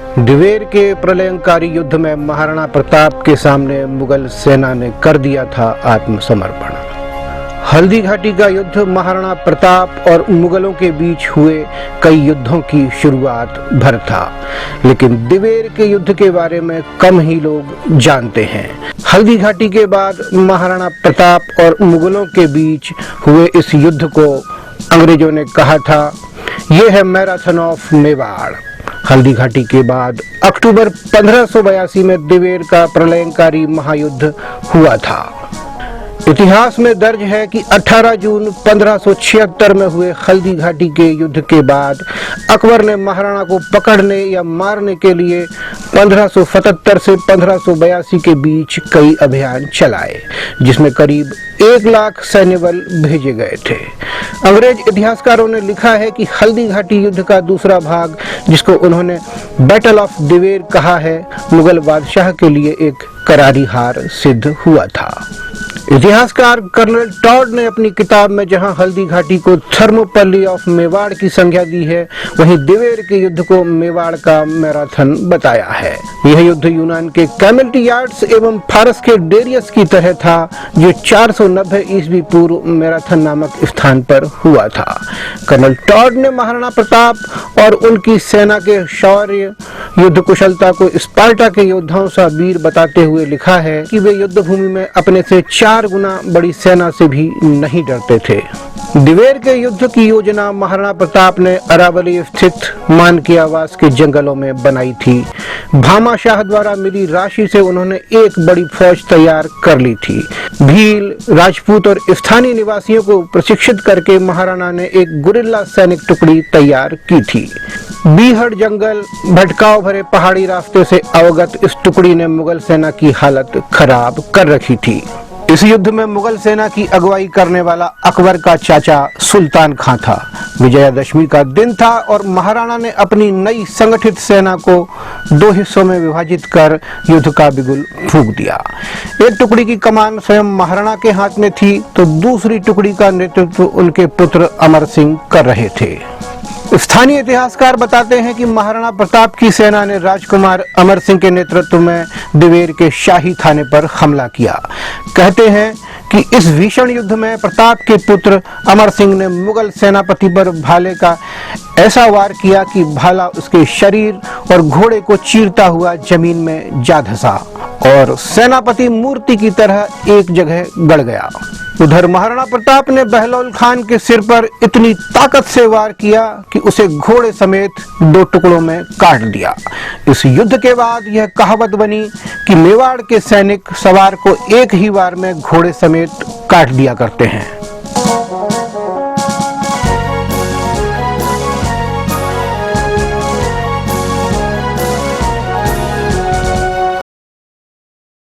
दिवेर के प्रलयंकारी युद्ध में महाराणा प्रताप के सामने मुगल सेना ने कर दिया था आत्मसमर्पण। हल्दी घाटी का युद्ध महाराणा प्रताप और मुगलों के बीच हुए कई युद्धों की शुरुआत भर था, लेकिन दिवेर के युद्ध के बारे में कम ही लोग जानते हैं। हल्दी घाटी के बाद महाराणा प्रताप और मुगलों के बीच हुए इस युद्ध को अंग्रेजों ने कहा था, ये है मैराथन ऑफ मेवाड़। हल्दी घाटी के बाद अक्टूबर 1582 में दिवेर का प्रलयंकारी महायुद्ध हुआ था। इतिहास में दर्ज है कि 18 जून 1576 में हुए हल्दी घाटी के युद्ध के बाद अकबर ने महाराणा को पकड़ने या मारने के लिए 1577 से 1582 के बीच कई अभियान चलाए, जिसमें करीब 1 लाख सैन्य बल भेजे गए थे। अंग्रेज इतिहासकारों ने लिखा है कि हल्दी घाटी युद्ध का दूसरा भाग, जिसको उन्होंने बैटल ऑफ दिवेर कहा है, मुगल बादशाह के लिए एक करारी हार सिद्ध हुआ था। इतिहासकार कर्नल टॉड ने अपनी किताब में जहां हल्दी घाटी को थर्मोपल्ली ऑफ मेवाड़ की संज्ञा दी है, वहीं दिवेर के युद्ध को मेवाड़ का मैराथन बताया है। यह युद्ध यूनान के कैमेल्टियार्ड्स एवं फारस के डेरियस की तरह था, जो 490 ईस्वी पूर्व मैराथन नामक स्थान पर हुआ था। कर्नल टॉड ने महाराणा प्रताप और उनकी सेना के शौर्य, युद्ध कुशलता को स्पार्टा के योद्धाओं सा वीर बताते हुए लिखा है कि वे युद्ध भूमि में अपने से 4 गुना बड़ी सेना से भी नहीं डरते थे। दिवेर के युद्ध की योजना महाराणा प्रताप ने अरावली स्थित मानकी आवास के जंगलों में बनाई थी। भामाशाह द्वारा मिली राशि से उन्होंने एक बड़ी फौज तैयार कर ली थी। भील, राजपूत और स्थानीय निवासियों को प्रशिक्षित करके महाराणा ने एक गुरिल्ला सैनिक टुकड़ी तैयार की थी। बीहड़ जंगल, भटकाव भरे पहाड़ी रास्ते से अवगत इस टुकड़ी ने मुगल सेना की हालत खराब कर रखी थी। इस युद्ध में मुगल सेना की अगुवाई करने वाला अकबर का चाचा सुल्तान खां था। विजयादशमी का दिन था और महाराणा ने अपनी नई संगठित सेना को 2 हिस्सों में विभाजित कर युद्ध का बिगुल फूंक दिया। एक टुकड़ी की कमान स्वयं महाराणा के हाथ में थी, तो दूसरी टुकड़ी का नेतृत्व उनके पुत्र अमर सिंह कर रहे थे। स्थानीय इतिहासकार बताते हैं कि महाराणा प्रताप की सेना ने राजकुमार अमर सिंह के नेतृत्व में दिवेर के शाही थाने पर हमला किया। कहते हैं कि इस भीषण युद्ध में प्रताप के पुत्र अमर सिंह ने मुगल सेनापति पर भाले का ऐसा वार किया कि भाला उसके शरीर और घोड़े को चीरता हुआ जमीन में जा धंसा और सेनापति मूर्ति की तरह एक जगह गड़ गया। उधर महाराणा प्रताप ने बहलोल खान के सिर पर इतनी ताकत से वार किया कि उसे घोड़े समेत 2 टुकड़ों में काट दिया। इस युद्ध के बाद यह कहावत बनी कि मेवाड़ के सैनिक सवार को एक ही वार में घोड़े समेत काट दिया करते हैं।